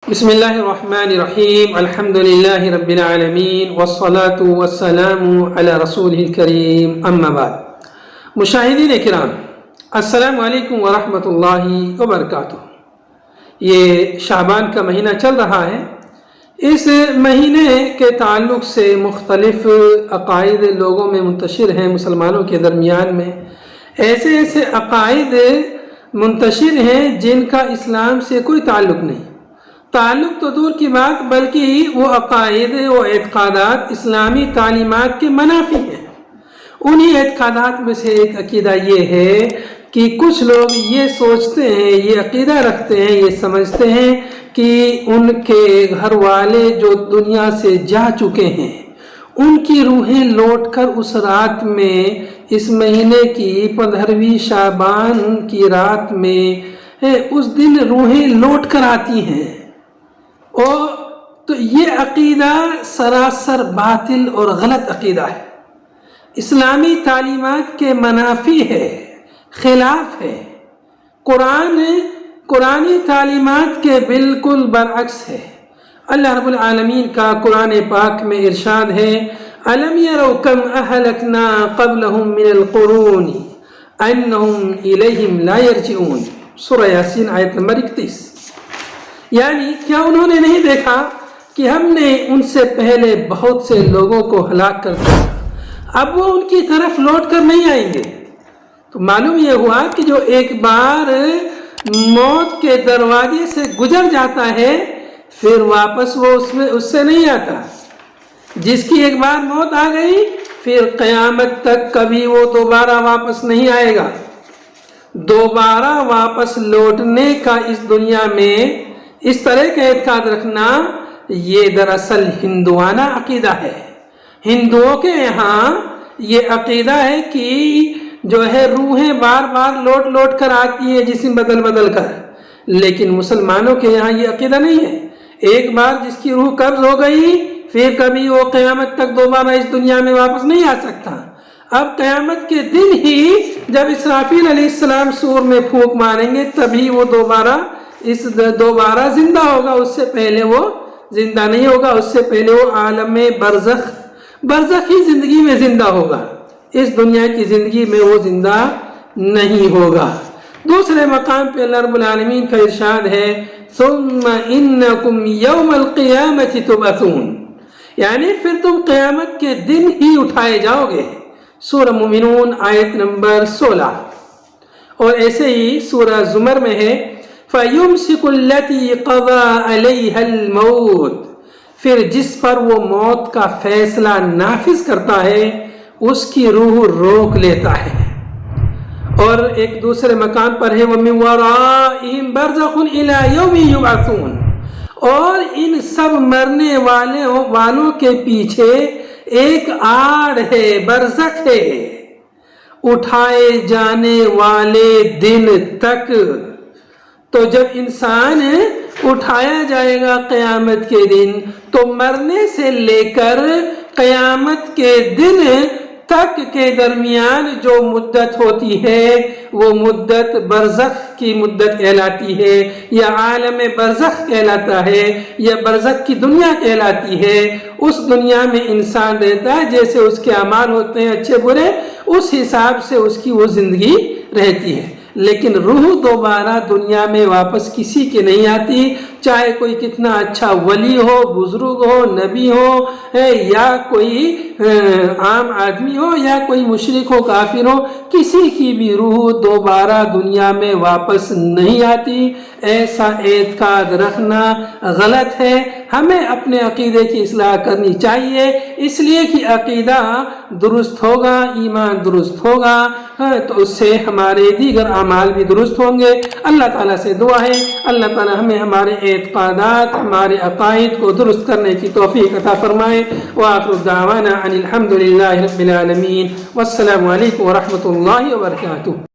بسم اللہ الرحمن الرحیم الحمد للہ رب العالمین والصلاة والسلام علی رسولہ الکریم اما بعد۔ مشاہدین کرام، السلام علیکم ورحمۃ اللہ وبرکاتہ۔ یہ شعبان کا مہینہ چل رہا ہے۔ اس مہینے کے تعلق سے مختلف عقائد لوگوں میں منتشر ہیں، مسلمانوں کے درمیان میں ایسے عقائد منتشر ہیں جن کا اسلام سے کوئی تعلق نہیں۔ تعلق تو دور کی بات، بلکہ وہ عقائد و اعتقادات اسلامی تعلیمات کے منافی ہیں۔ انہی اعتقادات میں سے ایک عقیدہ یہ ہے کہ کچھ لوگ یہ سوچتے ہیں، یہ عقیدہ رکھتے ہیں، یہ سمجھتے ہیں کہ ان کے گھر والے جو دنیا سے جا چکے ہیں، ان کی روحیں لوٹ کر اس رات میں، اس مہینے کی 15ویں شعبان کی رات میں، اس دن روحیں لوٹ کر آتی ہیں۔ اور تو یہ عقیدہ سراسر باطل اور غلط عقیدہ ہے، اسلامی تعلیمات کے منافی ہے، خلاف ہے، قرآنی تعلیمات کے بالکل برعکس ہے۔ اللہ رب العالمین کا قرآن پاک میں ارشاد ہے، أَلَمْ يَرَوْا كَمْ أَهْلَكْنَا قَبْلَهُمْ مِنَ الْقُرُونِ أَنَّهُمْ إِلَيْهِمْ لَا يَرْجِعُونَ، سورہ یاسین آیت نمبر 31۔ یعنی کیا انہوں نے نہیں دیکھا کہ ہم نے ان سے پہلے بہت سے لوگوں کو ہلاک کر دیا، اب وہ ان کی طرف لوٹ کر نہیں آئیں گے۔ تو معلوم یہ ہوا کہ جو ایک بار موت کے دروازے سے گزر جاتا ہے، پھر واپس وہ اس سے نہیں آتا۔ جس کی ایک بار موت آ گئی، پھر قیامت تک کبھی وہ دوبارہ واپس نہیں آئے گا۔ دوبارہ واپس لوٹنے کا اس دنیا میں اس طرح کا اعتقاد رکھنا، یہ دراصل ہندوانہ عقیدہ ہے۔ ہندوؤں کے یہاں یہ عقیدہ ہے کہ جو ہے روحیں بار بار لوٹ کر آتی ہیں، جسم بدل کر، لیکن مسلمانوں کے یہاں یہ عقیدہ نہیں ہے۔ ایک بار جس کی روح قبض ہو گئی، پھر کبھی وہ قیامت تک دوبارہ اس دنیا میں واپس نہیں آ سکتا۔ اب قیامت کے دن ہی جب اسرافیل علیہ السلام سور میں پھونک ماریں گے، تبھی وہ دوبارہ زندہ ہوگا، اس سے پہلے وہ زندہ نہیں ہوگا۔ اس سے پہلے وہ عالم برزخی زندگی میں زندہ ہوگا، اس دنیا کی زندگی میں وہ زندہ نہیں ہوگا۔ دوسرے مقام پہ اللہ رب العالمین کا ارشاد ہے، ثم انکم یوم القیامت تبعثون، یعنی پھر تم قیامت کے دن ہی اٹھائے جاؤ گے، سورہ مومنون آیت نمبر 16۔ اور ایسے ہی سورہ زمر میں ہے، فَيُمْسِكُ الَّتِي قَضَى عَلَيْهَا الْمَوْتِ، پھر جس پر وہ موت کا فیصلہ نافذ کرتا ہے، اس کی روح روک لیتا ہے۔ اور ایک دوسرے مقام پر ہے، وَمِن وَرَائِهِمْ بَرْزَخٌ إِلَى يَوْمِ يُبْعَثُونَ، اور ان سب مرنے والوں کے پیچھے ایک آڑ ہے، برزخ ہے، اٹھائے جانے والے دن تک۔ تو جب انسان اٹھایا جائے گا قیامت کے دن، تو مرنے سے لے کر قیامت کے دن تک کے درمیان جو مدت ہوتی ہے، وہ مدت برزخ کی مدت کہلاتی ہے، یا عالم برزخ کہلاتا ہے، یا برزخ کی دنیا کہلاتی ہے۔ اس دنیا میں انسان رہتا ہے، جیسے اس کے اعمال ہوتے ہیں اچھے برے، اس حساب سے اس کی وہ زندگی رہتی ہے۔ لیکن روح دوبارہ دنیا میں واپس کسی کے نہیں آتی، چاہے کوئی کتنا اچھا ولی ہو، بزرگ ہو، نبی ہو، یا کوئی عام آدمی ہو، یا کوئی مشرک ہو، کافر ہو، کسی کی بھی روح دوبارہ دنیا میں واپس نہیں آتی۔ ایسا اعتقاد رکھنا غلط ہے۔ ہمیں اپنے عقیدے کی اصلاح کرنی چاہیے، اس لیے کہ عقیدہ درست ہوگا، ایمان درست ہوگا، تو اس سے ہمارے دیگر اعمال بھی درست ہوں گے۔ اللہ تعالیٰ سے دعا ہے، اللہ تعالیٰ ہمیں ہمارے اعتقادات، ہمارے عقائد کو درست کرنے کی توفیق عطا فرمائے۔ وآخر دعوانا ان الحمد للہ رب العالمین، والسلام علیکم ورحمۃ اللہ وبرکاتہ۔